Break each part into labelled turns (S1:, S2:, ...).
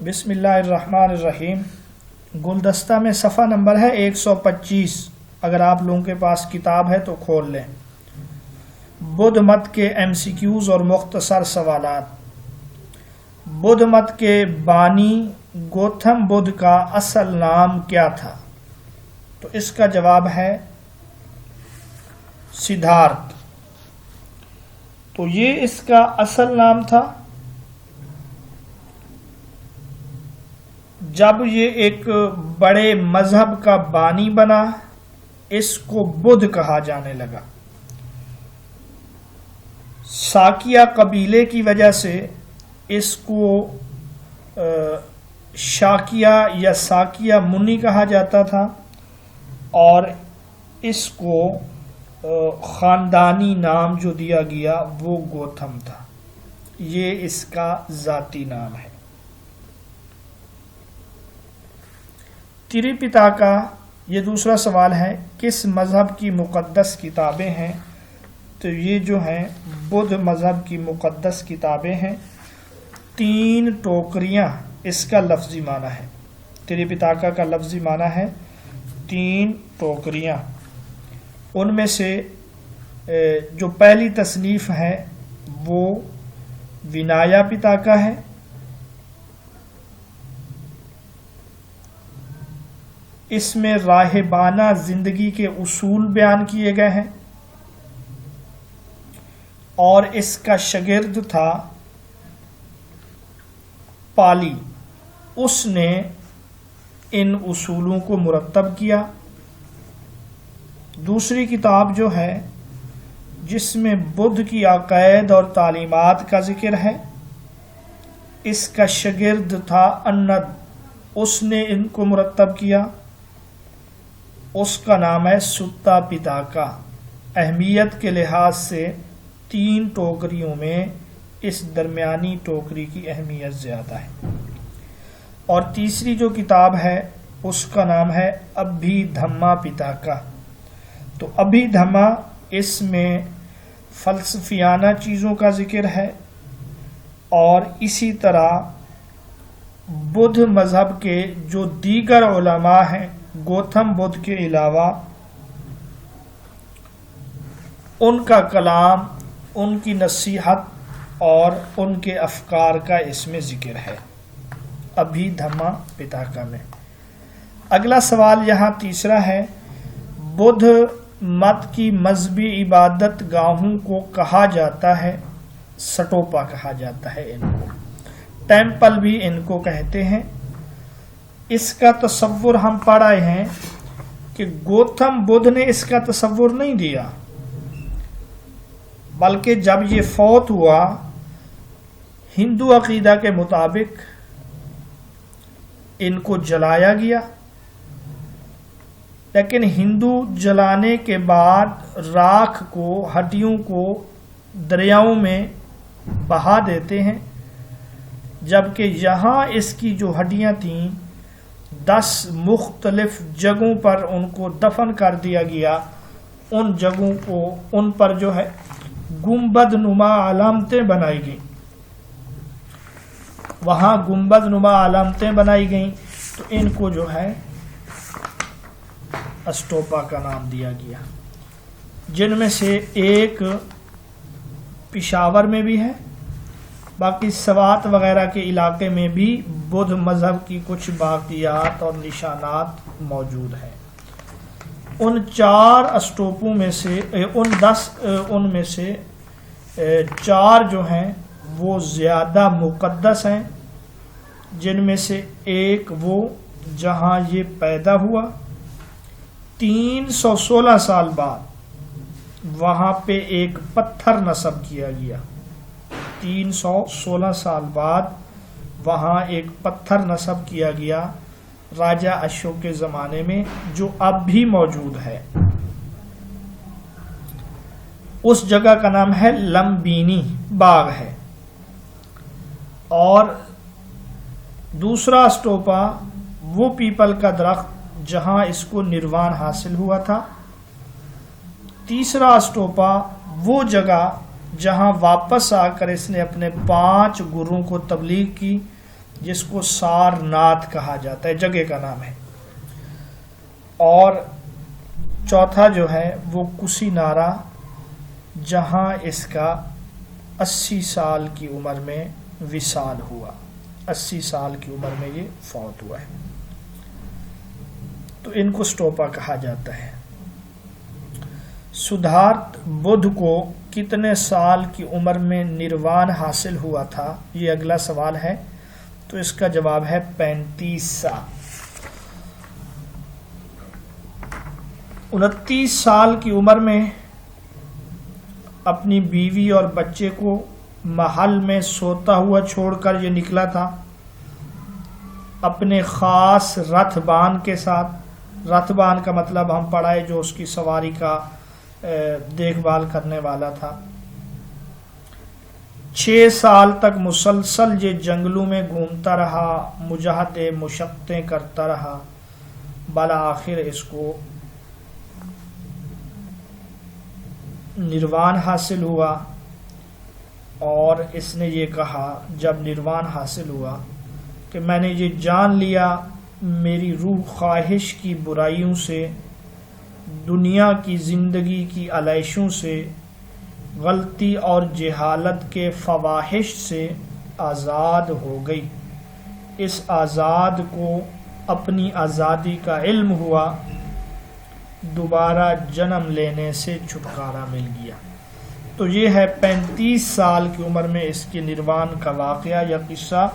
S1: بسم اللہ الرحمن الرحیم۔ گلدستہ میں صفحہ نمبر ہے 125۔ اگر آپ لوگوں کے پاس کتاب ہے تو کھول لیں۔ بدھ مت کے MCQs اور مختصر سوالات۔ بدھ مت کے بانی گوتم بدھ کا اصل نام کیا تھا؟ تو اس کا جواب ہے سدھارتھ۔ تو یہ اس کا اصل نام تھا۔ جب یہ ایک بڑے مذہب کا بانی بنا، اس کو بدھ کہا جانے لگا۔ ساکیہ قبیلے کی وجہ سے اس کو شاکیہ یا ساکیہ منی کہا جاتا تھا، اور اس کو خاندانی نام جو دیا گیا وہ گوتم تھا۔ یہ اس کا ذاتی نام ہے۔ تریپیٹاکا، یہ دوسرا سوال ہے، کس مذہب کی مقدس کتابیں ہیں؟ تو یہ جو ہیں بدھ مذہب کی مقدس کتابیں ہیں۔ 3 ٹوکریاں اس کا لفظی معنی ہے۔ تریپیٹاکا کا لفظی معنی ہے 3 ٹوکریاں۔ ان میں سے جو پہلی تصنیف ہے وہ ونایا پٹاکا ہے۔ اس میں راہبانہ زندگی کے اصول بیان کیے گئے ہیں، اور اس کا شاگرد تھا پالی۔ اس نے ان اصولوں کو مرتب کیا۔ دوسری کتاب جو ہے جس میں بدھ کی عقائد اور تعلیمات کا ذکر ہے، اس کا شاگرد تھا انند۔ اس نے ان کو مرتب کیا۔ اس کا نام ہے ستا پٹاکا۔ اہمیت کے لحاظ سے 3 ٹوکریوں میں اس درمیانی ٹوکری کی اہمیت زیادہ ہے۔ اور تیسری جو کتاب ہے اس کا نام ہے ابھی دھما پٹاکا۔ تو ابھی دھما، اس میں فلسفیانہ چیزوں کا ذکر ہے، اور اسی طرح بدھ مذہب کے جو دیگر علماء ہیں گوتم بدھ کے علاوہ، ان کا کلام، ان کی نصیحت اور ان کے افکار کا اس میں ذکر ہے ابھی دھما پٹاکا میں۔ اگلا سوال یہاں تیسرا ہے، بدھ مت کی مذہبی عبادت گاہوں کو کہا جاتا ہے سٹوپا کہا جاتا ہے، ان کو ٹیمپل بھی ان کو کہتے ہیں۔ اس کا تصور ہم پڑھ رہے ہیں کہ گوتم بدھ نے اس کا تصور نہیں دیا، بلکہ جب یہ فوت ہوا، ہندو عقیدہ کے مطابق ان کو جلایا گیا۔ لیکن ہندو جلانے کے بعد راکھ کو، ہڈیوں کو دریاؤں میں بہا دیتے ہیں، جبکہ یہاں اس کی جو ہڈیاں تھیں 10 مختلف جگہوں پر ان کو دفن کر دیا گیا۔ ان جگہوں کو، ان پر جو ہے گنبد نما علامتیں بنائی گئیں، وہاں گنبد نما علامتیں بنائی گئیں، تو ان کو جو ہے اسٹوپا کا نام دیا گیا، جن میں سے ایک پشاور میں بھی ہے، باقی سوات وغیرہ کے علاقے میں بھی بدھ مذہب کی کچھ باقیات اور نشانات موجود ہیں۔ ان 4 اسٹوپوں میں سے ان میں سے 4 جو ہیں وہ زیادہ مقدس ہیں، جن میں سے ایک وہ جہاں یہ پیدا ہوا، 316 سال بعد وہاں پہ ایک پتھر نصب کیا گیا۔ 316 سال بعد وہاں ایک پتھر نصب کیا گیا راجہ اشوک کے زمانے میں، جو اب بھی موجود ہے۔ اس جگہ کا نام ہے لمبینی باغ ہے۔ اور دوسرا اسٹوپا وہ پیپل کا درخت جہاں اس کو نروان حاصل ہوا تھا۔ تیسرا اسٹوپا وہ جگہ جہاں واپس آ کر اس نے اپنے 5 گروؤں کو تبلیغ کی، جس کو سارناتھ کہا جاتا ہے، جگہ کا نام ہے، اور چوتھا جو ہے وہ کسی نارا، جہاں اس کا 80 سال کی عمر میں وصال ہوا، 80 سال کی عمر میں یہ فوت ہوا ہے، تو ان کو سٹوپا کہا جاتا ہے۔ سدھارتھ بدھ کو کتنے سال کی عمر میں نروان حاصل ہوا تھا، یہ اگلا سوال ہے، تو اس کا جواب ہے 35 سال۔ 29 سال کی عمر میں اپنی بیوی اور بچے کو محل میں سوتا ہوا چھوڑ کر یہ نکلا تھا، اپنے خاص رتھ بان کے ساتھ۔ رتھ بان کا مطلب ہم پڑھا ہے جو اس کی سواری کا دیکھ بھال کرنے والا تھا۔ 6 سال تک مسلسل یہ جنگلوں میں گھومتا رہا، مجاہدے مشقتیں کرتا رہا، بالآخر اس کو نروان حاصل ہوا، اور اس نے یہ کہا جب نروان حاصل ہوا کہ میں نے یہ جان لیا میری روح خواہش کی برائیوں سے، دنیا کی زندگی کی علیشوں سے، غلطی اور جہالت کے فواحش سے آزاد ہو گئی۔ اس آزاد کو اپنی آزادی کا علم ہوا، دوبارہ جنم لینے سے چھٹکارا مل گیا۔ تو یہ ہے 35 سال کی عمر میں اس کے نروان کا واقعہ یا قصہ،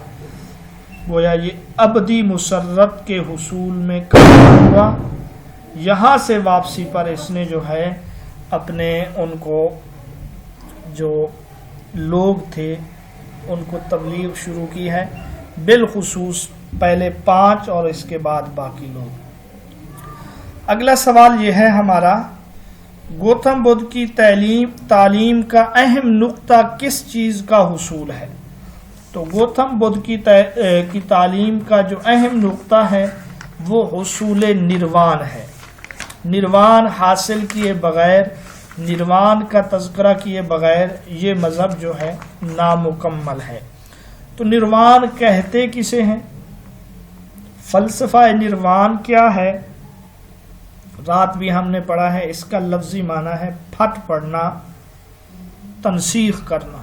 S1: گویا یہ ابدی مسرت کے حصول میں کامیاب ہوا۔ یہاں سے واپسی پر اس نے جو ہے اپنے ان کو جو لوگ تھے ان کو تبلیغ شروع کی ہے، بالخصوص پہلے 5 اور اس کے بعد باقی لوگ۔ اگلا سوال یہ ہے ہمارا، گوتم بدھ کی تعلیم کا اہم نقطہ کس چیز کا حصول ہے؟ تو گوتم بدھ کی تعلیم کا جو اہم نقطہ ہے وہ حصول نروان ہے۔ نروان حاصل کیے بغیر، نروان کا تذکرہ کیے بغیر یہ مذہب جو ہے نامکمل ہے۔ تو نروان کہتے کسے ہیں؟ فلسفہ نروان کیا ہے؟ رات بھی ہم نے پڑھا ہے، اس کا لفظی معنی ہے پھٹ پڑنا، تنسیخ کرنا،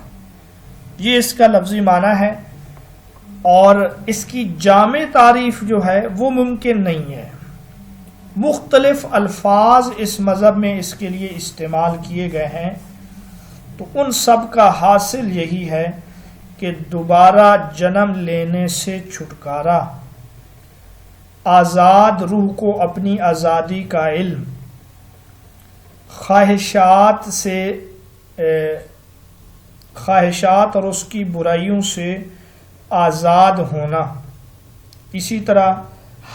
S1: یہ اس کا لفظی معنی ہے، اور اس کی جامع تعریف جو ہے وہ ممکن نہیں ہے۔ مختلف الفاظ اس مذہب میں اس کے لیے استعمال کیے گئے ہیں، تو ان سب کا حاصل یہی ہے کہ دوبارہ جنم لینے سے چھٹکارا، آزاد روح کو اپنی آزادی کا علم، خواہشات اور اس کی برائیوں سے آزاد ہونا، اسی طرح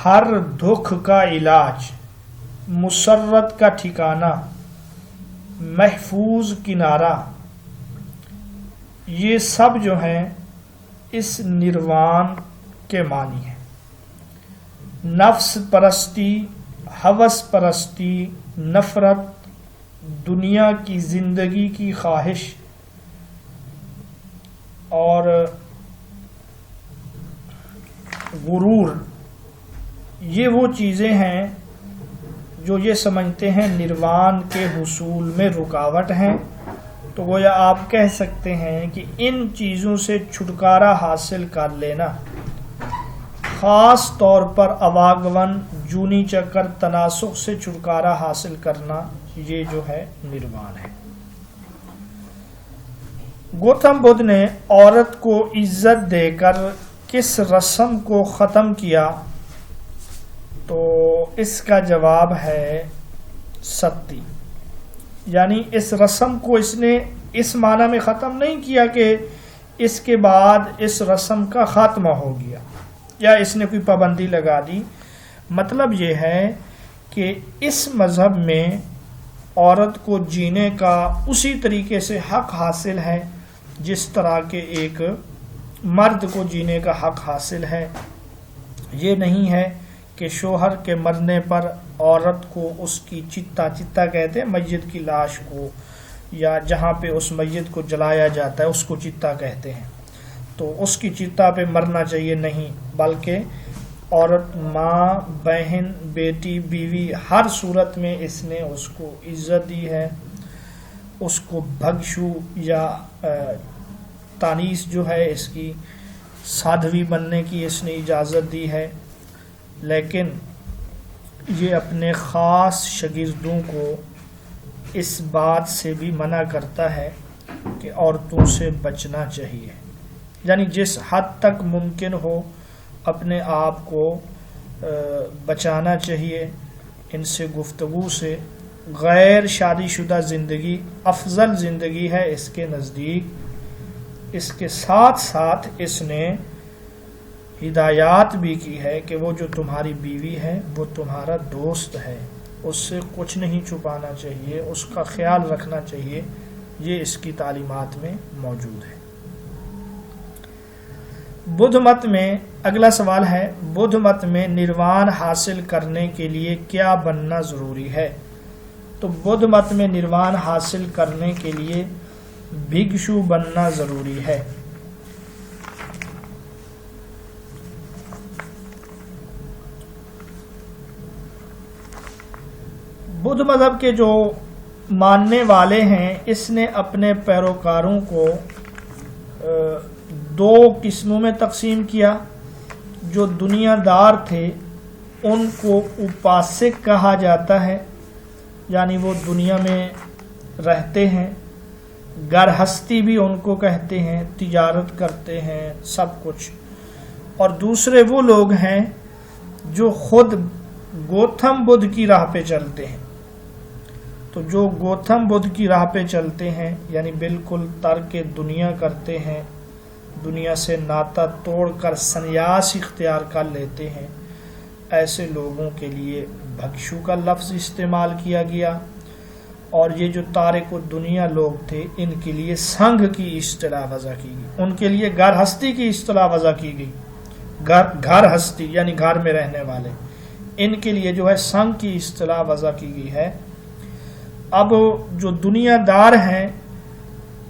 S1: ہر دکھ کا علاج، مسرت کا ٹھکانہ، محفوظ کنارہ، یہ سب جو ہیں اس نروان کے معنی ہیں۔ نفس پرستی، ہوس پرستی، نفرت، دنیا کی زندگی کی خواہش اور غرور، یہ وہ چیزیں ہیں جو یہ سمجھتے ہیں نروان کے حصول میں رکاوٹ ہیں۔ تو گویا آپ کہہ سکتے ہیں کہ ان چیزوں سے چھٹکارا حاصل کر لینا، خاص طور پر اواگون، جونی چکر، تناسخ سے چھٹکارا حاصل کرنا، یہ جو ہے نروان ہے۔ گوتم بدھ نے عورت کو عزت دے کر کس رسم کو ختم کیا؟ تو اس کا جواب ہے ستی، یعنی اس رسم کو اس نے اس معنی میں ختم نہیں کیا کہ اس کے بعد اس رسم کا خاتمہ ہو گیا یا اس نے کوئی پابندی لگا دی۔ مطلب یہ ہے کہ اس مذہب میں عورت کو جینے کا اسی طریقے سے حق حاصل ہے جس طرح کہ ایک مرد کو جینے کا حق حاصل ہے۔ یہ نہیں ہے کہ شوہر کے مرنے پر عورت کو اس کی چتا کہتے ہیں میت کی لاش کو، یا جہاں پہ اس میت کو جلایا جاتا ہے اس کو چتا کہتے ہیں۔ تو اس کی چتا پہ مرنا چاہیے، نہیں، بلکہ عورت، ماں، بہن، بیٹی، بیوی، ہر صورت میں اس نے اس کو عزت دی ہے، اس کو بھگشو یا تانیث جو ہے اس کی سادھوی بننے کی اس نے اجازت دی ہے، لیکن یہ اپنے خاص شاگردوں کو اس بات سے بھی منع کرتا ہے کہ عورتوں سے بچنا چاہیے، یعنی جس حد تک ممکن ہو اپنے آپ کو بچانا چاہیے ان سے، گفتگو سے۔ غیر شادی شدہ زندگی افضل زندگی ہے اس کے نزدیک۔ اس کے ساتھ ساتھ اس نے ہدایات بھی کی ہے کہ وہ جو تمہاری بیوی ہے وہ تمہارا دوست ہے، اس سے کچھ نہیں چھپانا چاہیے، اس کا خیال رکھنا چاہیے، یہ اس کی تعلیمات میں موجود ہے۔ بدھ مت میں اگلا سوال ہے، بدھ مت میں نروان حاصل کرنے کے لیے کیا بننا ضروری ہے؟ تو بدھ مت میں نروان حاصل کرنے کے لیے بھکشو بننا ضروری ہے۔ بدھ مذہب کے جو ماننے والے ہیں اس نے اپنے پیروکاروں کو دو قسموں میں تقسیم کیا۔ جو دنیا دار تھے ان کو اپاسک کہا جاتا ہے، یعنی وہ دنیا میں رہتے ہیں، گرہستی بھی ان کو کہتے ہیں، تجارت کرتے ہیں، سب کچھ۔ اور دوسرے وہ لوگ ہیں جو خود گوتم بدھ کی راہ پہ چلتے ہیں۔ تو جو گوتم بدھ کی راہ پہ چلتے ہیں یعنی بالکل ترک دنیا کرتے ہیں، دنیا سے ناتا توڑ کر سنیاس اختیار کر لیتے ہیں، ایسے لوگوں کے لیے بھکشو کا لفظ استعمال کیا گیا۔ اور یہ جو تارک دنیا لوگ تھے ان کے لیے سنگھ کی اصطلاح وضع کی گئی، ان کے لیے گرہستی کی اصطلاح وضع کی گئی۔ گھر ہستی یعنی گھر میں رہنے والے، ان کے لیے جو ہے سنگھ کی اصطلاح وضع کی گئی ہے۔ اب جو دنیا دار ہیں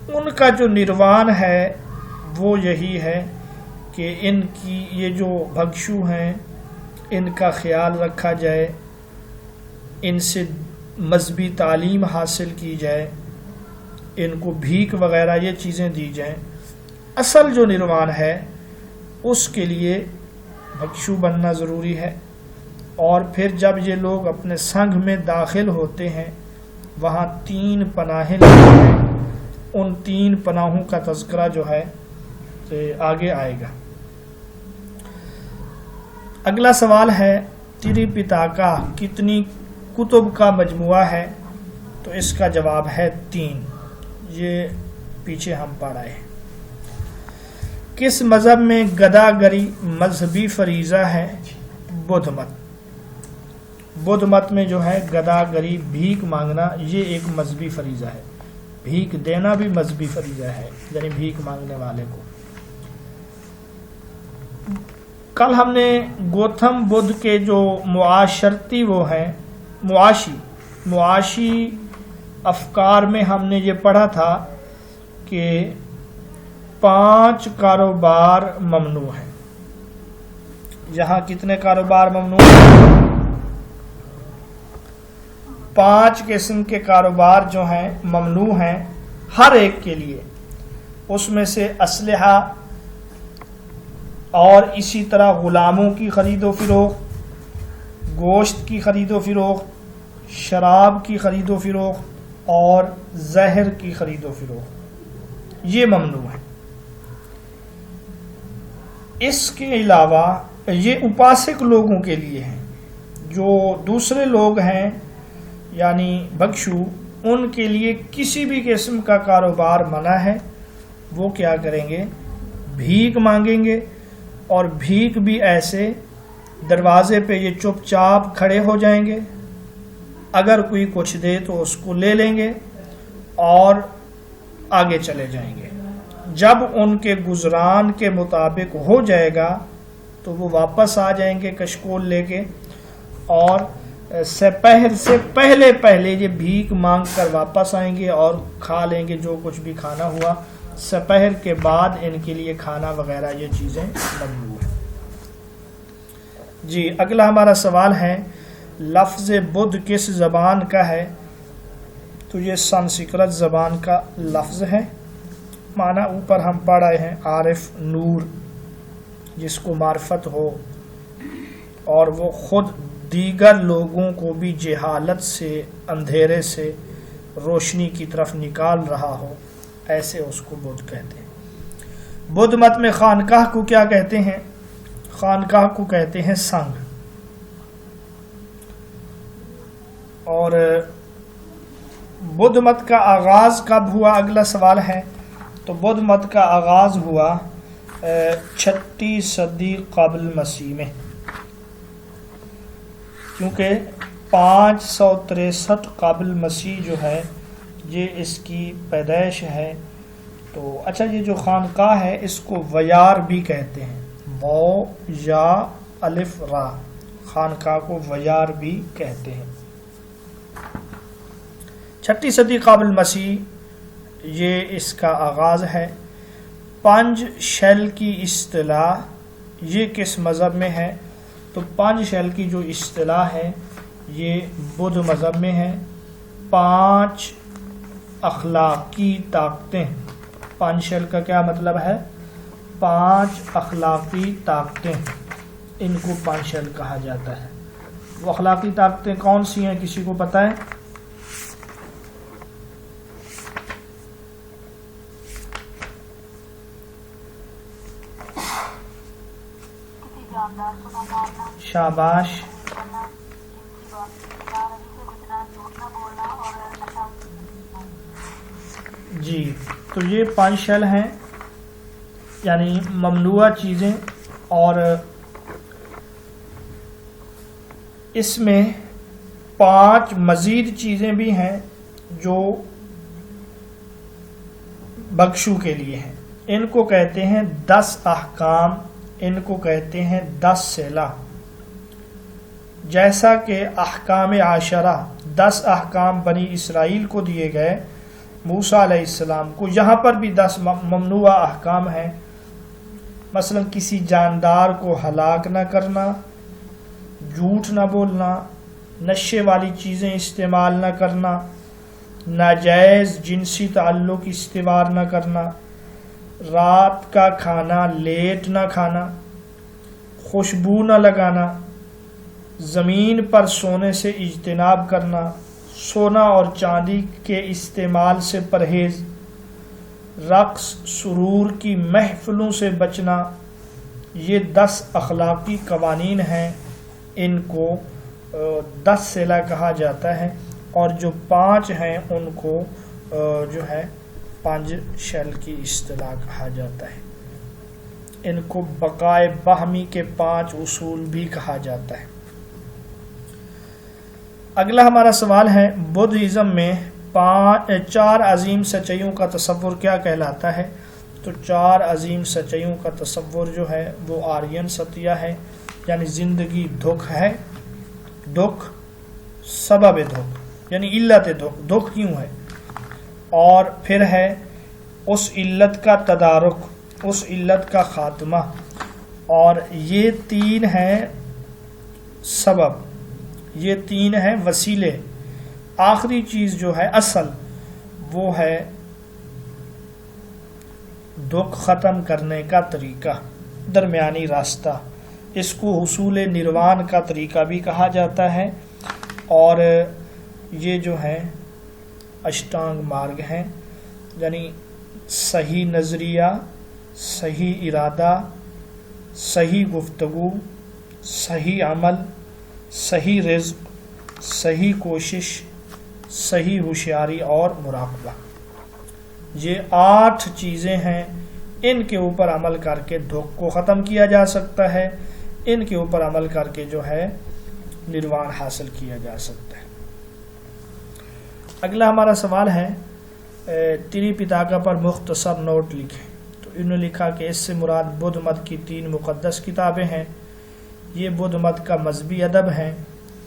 S1: ان کا جو نروان ہے وہ یہی ہے کہ ان کی یہ جو بھکشو ہیں ان کا خیال رکھا جائے، ان سے مذہبی تعلیم حاصل کی جائے، ان کو بھیک وغیرہ یہ چیزیں دی جائیں۔ اصل جو نروان ہے اس کے لیے بھکشو بننا ضروری ہے۔ اور پھر جب یہ لوگ اپنے سنگھ میں داخل ہوتے ہیں وہاں 3 پناہیں لیتے ہیں، ان 3 پناہوں کا تذکرہ جو ہے آگے آئے گا۔ اگلا سوال ہے، تری پتاکا کتنی کتب کا مجموعہ ہے؟ تو اس کا جواب ہے 3، یہ پیچھے ہم پڑھ آئے ہیں۔ کس مذہب میں گداگری مذہبی فریضہ ہے؟ بدھ مت۔ بدھ مت میں جو ہے گداگری، بھیک مانگنا، یہ ایک مذہبی فریضہ ہے۔ بھیک دینا بھی مذہبی فریضہ ہے، یعنی بھیک مانگنے والے کو۔ کل ہم نے گوتم بدھ کے جو معاشرتی وہ ہیں معاشی افکار میں ہم نے یہ پڑھا تھا کہ 5 کاروبار ممنوع ہیں۔ یہاں کتنے کاروبار ممنوع ہیں؟ 5 قسم کے کاروبار جو ہیں ممنوع ہیں ہر ایک کے لیے۔ اس میں سے اسلحہ اور اسی طرح غلاموں کی خرید و فروخت، گوشت کی خرید و فروخت، شراب کی خرید و فروخت اور زہر کی خرید و فروخت، یہ ممنوع ہے۔ اس کے علاوہ یہ اپاسک لوگوں کے لیے ہیں، جو دوسرے لوگ ہیں یعنی بھکشو، ان کے لیے کسی بھی قسم کا کاروبار منع ہے۔ وہ کیا کریں گے؟ بھیک مانگیں گے، اور بھیک بھی ایسے دروازے پہ یہ چپ چاپ کھڑے ہو جائیں گے، اگر کوئی کچھ دے تو اس کو لے لیں گے اور آگے چلے جائیں گے۔ جب ان کے گزران کے مطابق ہو جائے گا تو وہ واپس آ جائیں گے کشکول لے کے، اور سپہر سے پہلے یہ بھیک مانگ کر واپس آئیں گے اور کھا لیں گے جو کچھ بھی کھانا ہوا۔ سپہر کے بعد ان کے لیے کھانا وغیرہ یہ چیزیں ممنوع ہیں۔ جی اگلا ہمارا سوال ہے لفظ بدھ کس زبان کا ہے؟ تو یہ سنسکرت زبان کا لفظ ہے، معنی اوپر ہم پڑھ رہے ہیں عارف نور، جس کو معرفت ہو اور وہ خود دیگر لوگوں کو بھی جہالت سے، اندھیرے سے روشنی کی طرف نکال رہا ہو، ایسے اس کو بدھ کہتے ہیں۔ بدھ مت میں خانقاہ کو کیا کہتے ہیں؟ خانقاہ کو کہتے ہیں سنگ۔ اور بدھ مت کا آغاز کب ہوا؟ اگلا سوال ہے۔ تو بدھ مت کا آغاز ہوا 6 صدی قبل مسیح میں، کیونکہ 563 قبل مسیح جو ہے یہ اس کی پیدائش ہے۔ تو اچھا یہ جو خانقاہ ہے اس کو ویار بھی کہتے ہیں، واو یا الف را، خانقاہ کو ویار بھی کہتے ہیں۔ 6 صدی قبل مسیح یہ اس کا آغاز ہے۔ 5 شیل کی اصطلاح یہ کس مذہب میں ہے؟ تو 5 شیل کی جو اصطلاح ہے یہ بدھ مذہب میں ہے۔ 5 اخلاقی طاقتیں، 5 شیل کا کیا مطلب ہے؟ 5 اخلاقی طاقتیں، ان کو 5 شیل کہا جاتا ہے۔ وہ اخلاقی طاقتیں کون سی ہیں، کسی کو پتہ ہے؟ شاباش۔ جی تو یہ 5 شیل ہیں، یعنی ممنوعہ چیزیں، اور اس میں 5 مزید چیزیں بھی ہیں جو بخشو کے لیے ہیں۔ ان کو کہتے ہیں 10 احکام، ان کو کہتے ہیں 10 صلہ۔ جیسا کہ احکام عاشرہ 10 احکام بنی اسرائیل کو دیے گئے موسیٰ علیہ السلام کو، یہاں پر بھی 10 ممنوعہ احکام ہیں۔ مثلا کسی جاندار کو ہلاک نہ کرنا، جھوٹ نہ بولنا، نشے والی چیزیں استعمال نہ کرنا، ناجائز جنسی تعلق استوار نہ کرنا، رات کا کھانا لیٹ نہ کھانا، خوشبو نہ لگانا، زمین پر سونے سے اجتناب کرنا، سونا اور چاندی کے استعمال سے پرہیز، رقص سرور کی محفلوں سے بچنا۔ یہ 10 اخلاقی قوانین ہیں، ان کو 10 صلہ کہا جاتا ہے، اور جو 5 ہیں ان کو جو ہے 5 شیل کی اصطلاح کہا جاتا ہے۔ ان کو بقائے باہمی کے 5 اصول بھی کہا جاتا ہے۔ اگلا ہمارا سوال ہے بدھزم میں 4 عظیم سچائیوں کا تصور کیا کہلاتا ہے؟ تو 4 عظیم سچائیوں کا تصور جو ہے وہ آرین ستیہ ہے، یعنی زندگی دکھ ہے، دکھ سبب دکھ یعنی علت دکھ، دکھ کیوں ہے، اور پھر ہے اس علت کا تدارک، اس علت کا خاتمہ، اور یہ 3 ہیں سبب، یہ 3 ہیں وسیلے، آخری چیز جو ہے اصل وہ ہے دکھ ختم کرنے کا طریقہ، درمیانی راستہ۔ اس کو حصول نروان کا طریقہ بھی کہا جاتا ہے، اور یہ جو ہے اشٹانگ مارگ ہیں، یعنی صحیح نظریہ، صحیح ارادہ، صحیح گفتگو، صحیح عمل، صحیح رزق، صحیح کوشش، صحیح ہوشیاری اور مراقبہ۔ یہ 8 چیزیں ہیں، ان کے اوپر عمل کر کے دکھ کو ختم کیا جا سکتا ہے، ان کے اوپر عمل کر کے جو ہے نروان حاصل کیا جا سکتا ہے۔ اگلا ہمارا سوال ہے تری پتاکا پر مختصر نوٹ لکھیں۔ تو انہوں نے لکھا کہ اس سے مراد بدھ مت کی 3 مقدس کتابیں ہیں، یہ بدھ مت کا مذہبی ادب ہے،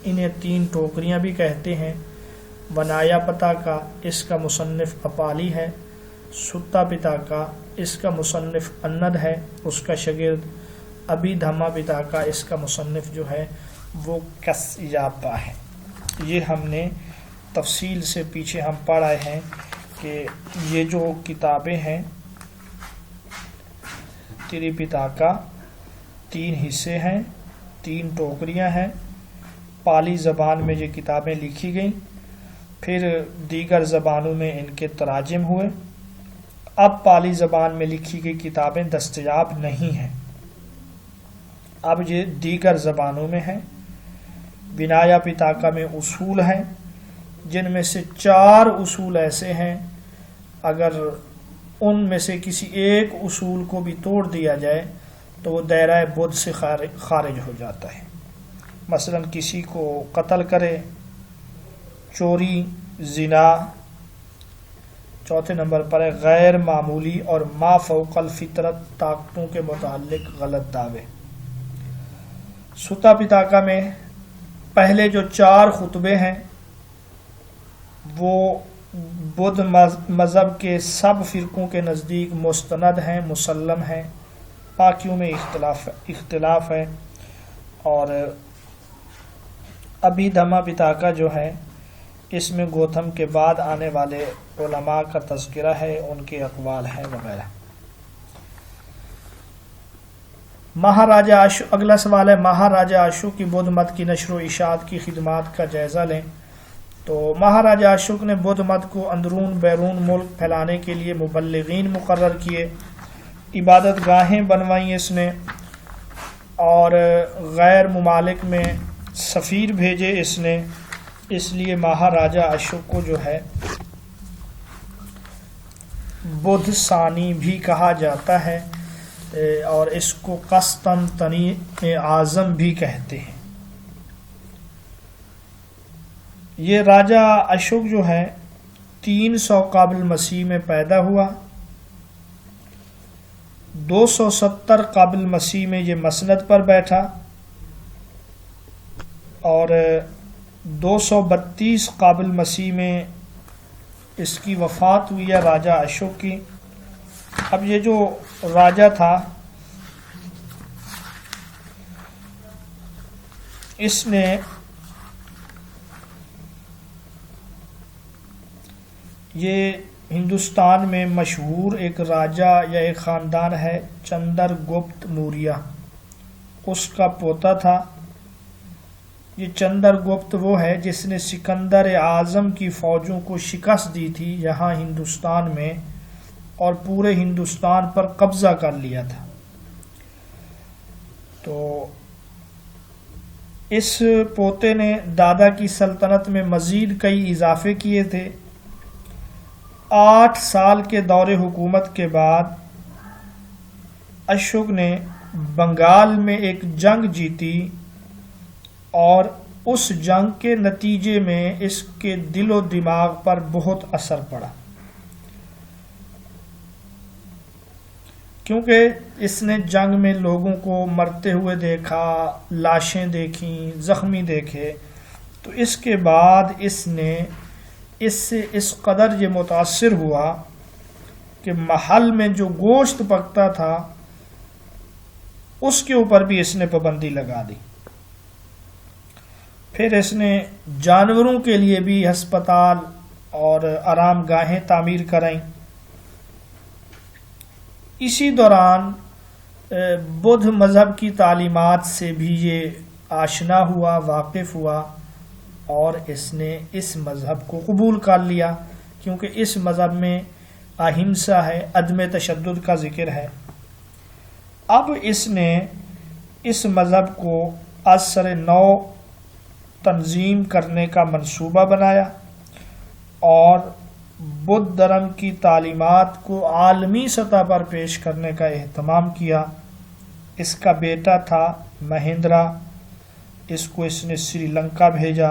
S1: انہیں 3 ٹوکریاں بھی کہتے ہیں۔ ونایا پتاکا اس کا مصنف اپالی ہے، ستا پتاکا اس کا مصنف انّد ہے، اس کا شاگرد ابھیدھما پتاکا اس کا مصنف جو ہے وہ کسیاپا ہے۔ یہ ہم نے تفصیل سے پیچھے ہم پڑھ آئے ہیں کہ یہ جو کتابیں ہیں تری پتاکا 3 حصے ہیں، 3 ٹوکریاں ہیں۔ پالی زبان میں یہ کتابیں لکھی گئیں، پھر دیگر زبانوں میں ان کے تراجم ہوئے۔ اب پالی زبان میں لکھی گئی کتابیں دستیاب نہیں ہیں، اب یہ دیگر زبانوں میں ہیں۔ ونایا پتاکا میں اصول ہیں، جن میں سے 4 اصول ایسے ہیں اگر ان میں سے کسی ایک اصول کو بھی توڑ دیا جائے تو وہ دائرہ بدھ سے خارج ہو جاتا ہے۔ مثلا کسی کو قتل کرے، چوری، زنا۔ چوتھے نمبر پر ہے غیر معمولی اور ما فوق الفطرت طاقتوں کے متعلق غلط دعوے۔ ستا پتاکا میں پہلے جو 4 خطبے ہیں وہ بدھ مذہب کے سب فرقوں کے نزدیک مستند ہیں، مسلم ہیں، باقیوں میں اختلاف ہے۔ اور ابھیدھما پتاکا جو ہے اس میں گوتم کے بعد آنے والے علماء کا تذکرہ ہے، ان کے اقوال ہیں وغیرہ۔ مہاراجہ اشوک، اگلا سوال ہے مہاراجہ اشوک کی بدھ مت کی نشر و اشاعت کی خدمات کا جائزہ لیں۔ تو مہاراجہ اشوک نے بدھ مت کو اندرون بیرون ملک پھیلانے کے لیے مبلغین مقرر کیے، عبادت گاہیں بنوائیں اس نے، اور غیر ممالک میں سفیر بھیجے اس نے۔ اس لیے مہاراجہ اشوک کو جو ہے بدھ ثانی بھی کہا جاتا ہے، اور اس کو قسطنطنی اعظم بھی کہتے ہیں۔ یہ راجہ اشوک جو ہے 300 قبل مسیح میں پیدا ہوا، 270 قبل مسیح میں یہ مسند پر بیٹھا، اور 232 قبل مسیح میں اس کی وفات ہوئی ہے راجہ اشوک کی۔ اب یہ جو راجہ تھا اس نے یہ ہندوستان میں مشہور ایک راجہ یا ایک خاندان ہے چندر گپت موریہ، اس کا پوتا تھا۔ یہ چندر گپت وہ ہے جس نے سکندر اعظم کی فوجوں کو شکست دی تھی یہاں ہندوستان میں، اور پورے ہندوستان پر قبضہ کر لیا تھا۔ تو اس پوتے نے دادا کی سلطنت میں مزید کئی اضافے کیے تھے۔ 8 سال کے دور حکومت کے بعد اشوک نے بنگال میں ایک جنگ جیتی، اور اس جنگ کے نتیجے میں اس کے دل و دماغ پر بہت اثر پڑا، کیونکہ اس نے جنگ میں لوگوں کو مرتے ہوئے دیکھا، لاشیں دیکھیں، زخمی دیکھے۔ تو اس کے بعد اس نے اس سے اس قدر یہ متاثر ہوا کہ محل میں جو گوشت پکتا تھا اس کے اوپر بھی اس نے پابندی لگا دی۔ پھر اس نے جانوروں کے لیے بھی ہسپتال اور آرام گاہیں تعمیر کرائیں۔ اسی دوران بدھ مذہب کی تعلیمات سے بھی یہ آشنا ہوا، واقف ہوا، اور اس نے اس مذہب کو قبول کر لیا، کیونکہ اس مذہب میں اہمسا ہے، عدم تشدد کا ذکر ہے۔ اب اس نے اس مذہب کو از سر نو تنظیم کرنے کا منصوبہ بنایا، اور بدھ دھرم کی تعلیمات کو عالمی سطح پر پیش کرنے کا اہتمام کیا۔ اس کا بیٹا تھا مہندرا، اس کو اس نے سری لنکا بھیجا۔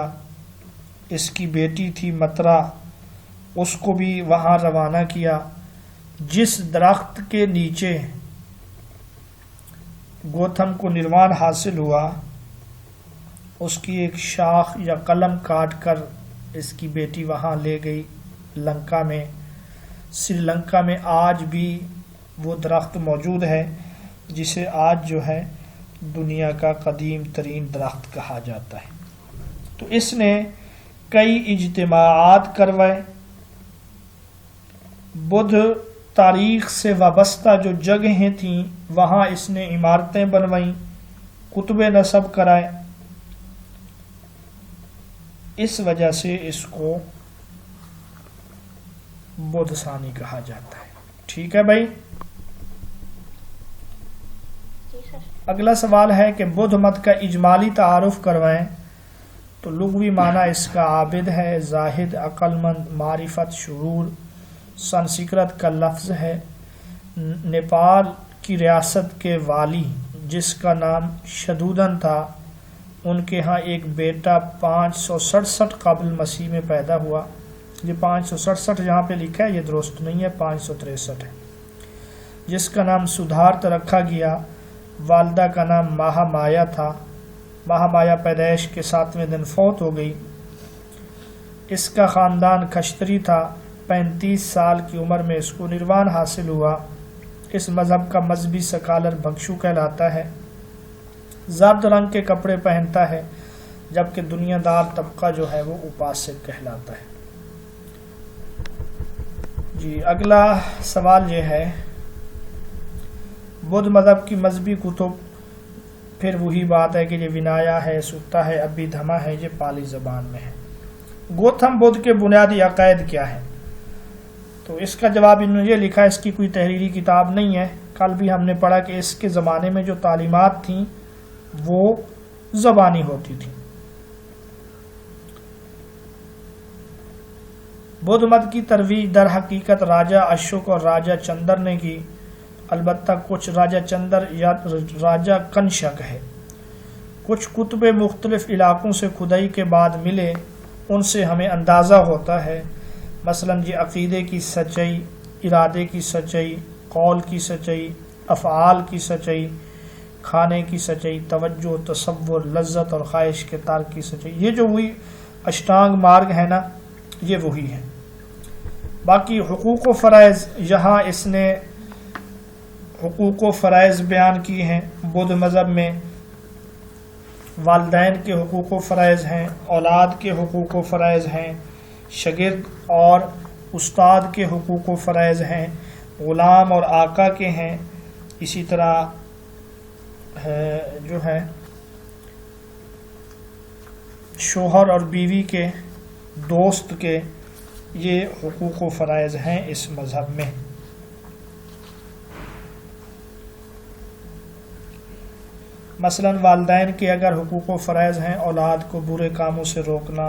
S1: اس کی بیٹی تھی مترا، اس کو بھی وہاں روانہ کیا۔ جس درخت کے نیچے گوتم کو نروان حاصل ہوا اس کی ایک شاخ یا قلم کاٹ کر اس کی بیٹی وہاں لے گئی لنکا میں۔ سری لنکا میں آج بھی وہ درخت موجود ہے جسے آج جو ہے دنیا کا قدیم ترین درخت کہا جاتا ہے۔ تو اس نے کئی اجتماعات کروائے، بدھ تاریخ سے وابستہ جو جگہیں تھیں وہاں اس نے عمارتیں بنوائیں، کتب نصب کرائے، اس وجہ سے اس کو بدھ ثانی کہا جاتا ہے۔ ٹھیک ہے بھائی، اگلا سوال ہے کہ بدھ مت کا اجمالی تعارف کروائیں۔ تو لغوی معنی اس کا عابد ہے، زاہد، عقل مند، معرفت، شعور۔ سنسکرت کا لفظ ہے۔ نیپال کی ریاست کے والی جس کا نام شدودن تھا، ان کے ہاں ایک بیٹا 567 قبل مسیح میں پیدا ہوا۔ یہ 567 جہاں پہ لکھا ہے یہ درست نہیں ہے، 563 ہے، جس کا نام سدھارتھ رکھا گیا۔ والدہ کا نام مہا مایا تھا۔ مہا مایا پیدائش کے 7ویں دن فوت ہو گئی۔ اس کا خاندان کشتری تھا۔ 35 سال کی عمر میں اس کو نروان حاصل ہوا۔ اس مذہب کا مذہبی سکالر بھکشو کہلاتا ہے۔ زرد رنگ کے کپڑے پہنتا ہے، جبکہ دنیا دار طبقہ جو ہے وہ اپاسک کہلاتا ہے۔ جی اگلا سوال یہ ہے، بدھ مذہب کی مذہبی کتب، پھر وہی بات ہے کہ یہ ونایا ہے، ستا ہے، ابھی دھما ہے، یہ پالی زبان میں ہے۔ گوتم بدھ کے بنیادی عقائد کیا ہیں؟ تو اس کا جواب انہوں نے یہ لکھا، اس کی کوئی تحریری کتاب نہیں ہے۔ کل بھی ہم نے پڑھا کہ اس کے زمانے میں جو تعلیمات تھیں وہ زبانی ہوتی تھیں۔ بدھ مت کی ترویج در حقیقت راجہ اشوک اور راجہ چندر نے کی، البتہ کچھ راجہ چندر یا راجہ کنشک ہے۔ کچھ کتب مختلف علاقوں سے کھدائی کے بعد ملے، ان سے ہمیں اندازہ ہوتا ہے، مثلا یہ عقیدے کی سچائی، ارادے کی سچائی، قول کی سچائی، افعال کی سچائی، کھانے کی سچائی، توجہ، تصور، لذت اور خواہش کے ترک کی سچائی، یہ جو ہوئی اشٹانگ مارگ ہے نا، یہ وہی ہے۔ باقی حقوق و فرائض، یہاں اس نے حقوق و فرائض بیان کی ہیں۔ بدھ مذہب میں والدین کے حقوق و فرائض ہیں، اولاد کے حقوق و فرائض ہیں، شاگرد اور استاد کے حقوق و فرائض ہیں، غلام اور آقا کے ہیں، اسی طرح جو ہے شوہر اور بیوی کے، دوست کے، یہ حقوق و فرائض ہیں اس مذہب میں۔ مثلا والدین کے اگر حقوق و فرائض ہیں، اولاد کو برے کاموں سے روکنا،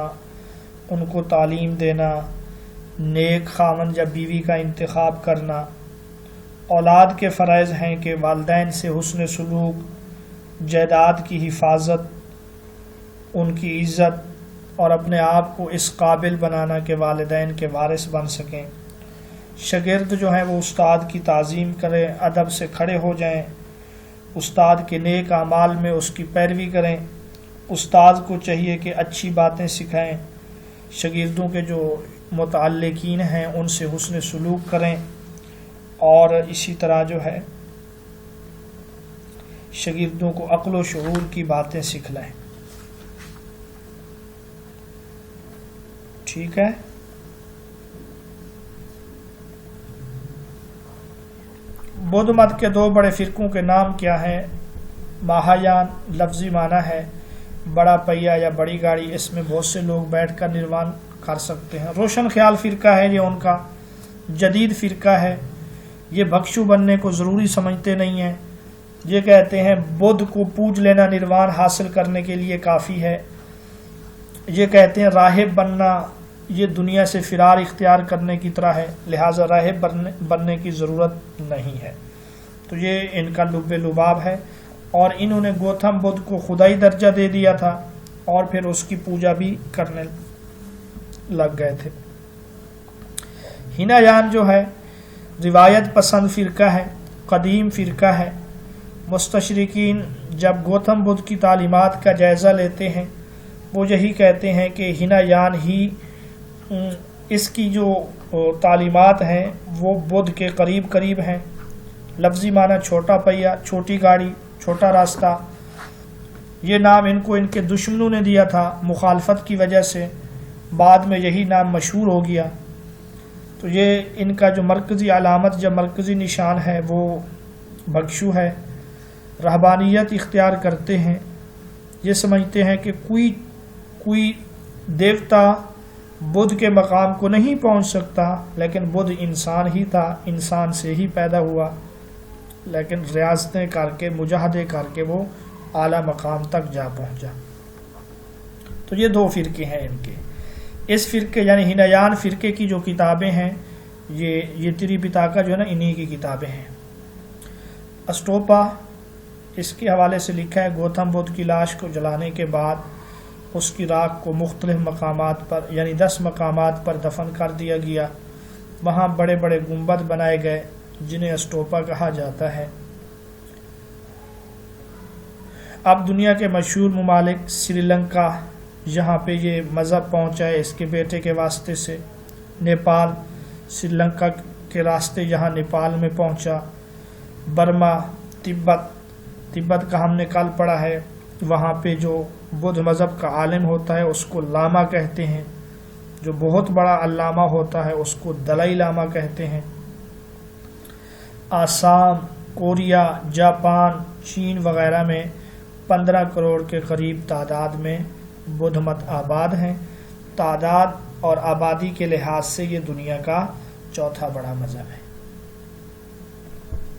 S1: ان کو تعلیم دینا، نیک خاوند یا بیوی کا انتخاب کرنا۔ اولاد کے فرائض ہیں کہ والدین سے حسن سلوک، جائیداد کی حفاظت، ان کی عزت اور اپنے آپ کو اس قابل بنانا کہ والدین کے وارث بن سکیں۔ شاگرد جو ہیں وہ استاد کی تعظیم کریں، ادب سے کھڑے ہو جائیں، استاد کے نیک اعمال میں اس کی پیروی کریں۔ استاد کو چاہیے کہ اچھی باتیں سکھائیں، شاگردوں کے جو متعلقین ہیں ان سے حسن سلوک کریں، اور اسی طرح جو ہے شاگردوں کو عقل و شعور کی باتیں سکھلائیں۔ ٹھیک ہے، بدھ مت کے دو بڑے فرقوں کے نام کیا ہیں؟ مہایان لفظی معنی ہے بڑا پہیا یا بڑی گاڑی، اس میں بہت سے لوگ بیٹھ کر نروان کر سکتے ہیں۔ روشن خیال فرقہ ہے یہ ان کا، جدید فرقہ ہے، یہ بھکشو بننے کو ضروری سمجھتے نہیں ہیں، یہ کہتے ہیں بدھ کو پوج لینا نروان حاصل کرنے کے لیے کافی ہے، یہ کہتے ہیں راہب بننا یہ دنیا سے فرار اختیار کرنے کی طرح ہے، لہٰذا راہب بننے کی ضرورت نہیں ہے۔ تو یہ ان کا لب لباب ہے، اور انہوں نے گوتم بدھ کو خدائی درجہ دے دیا تھا اور پھر اس کی پوجا بھی کرنے لگ گئے تھے۔ ہینایان جو ہے روایت پسند فرقہ ہے، قدیم فرقہ ہے۔ مستشرقین جب گوتم بدھ کی تعلیمات کا جائزہ لیتے ہیں وہ یہی کہتے ہیں کہ ہینایان ہی اس کی جو تعلیمات ہیں وہ بدھ کے قریب قریب ہیں. لفظی معنی چھوٹا پہیا، چھوٹی گاڑی، چھوٹا راستہ. یہ نام ان کو ان کے دشمنوں نے دیا تھا مخالفت کی وجہ سے، بعد میں یہی نام مشہور ہو گیا. تو یہ ان کا جو مرکزی علامت یا مرکزی نشان ہے وہ بھکشو ہے. رہبانیت اختیار کرتے ہیں، یہ سمجھتے ہیں کہ کوئی دیوتا بدھ کے مقام کو نہیں پہنچ سکتا، لیکن بدھ انسان ہی تھا، انسان سے ہی پیدا ہوا، لیکن ریاضتیں کر کے مجاہدے کر کے وہ اعلیٰ مقام تک جا پہنچا. تو یہ دو فرقے ہیں ان کے. اس فرقے یعنی ہینایان فرقے کی جو کتابیں ہیں یہ تری پتاکا جو ہے نا انہی کی کتابیں ہیں. اسٹوپا اس کے حوالے سے لکھا ہے گوتم بدھ کی لاش کو جلانے کے بعد اس کی راکھ کو مختلف مقامات پر یعنی 10 مقامات پر دفن کر دیا گیا. وہاں بڑے بڑے گنبد بنائے گئے جنہیں اسٹوپا کہا جاتا ہے. اب دنیا کے مشہور ممالک سری لنکا، یہاں پہ یہ مذہب پہنچا ہے اس کے بیٹے کے واسطے سے. نیپال، سری لنکا کے راستے یہاں نیپال میں پہنچا. برما، تبت کا ہم نے کل پڑھا ہے، وہاں پہ جو بدھ مذہب کا عالم ہوتا ہے اس کو لاما کہتے ہیں. جو بہت بڑا علامہ ہوتا ہے اس کو دلائی لاما کہتے ہیں. آسام، کوریا، جاپان، چین وغیرہ میں 15 کروڑ کے قریب تعداد میں بدھ مت آباد ہیں. تعداد اور آبادی کے لحاظ سے یہ دنیا کا چوتھا بڑا مذہب ہے.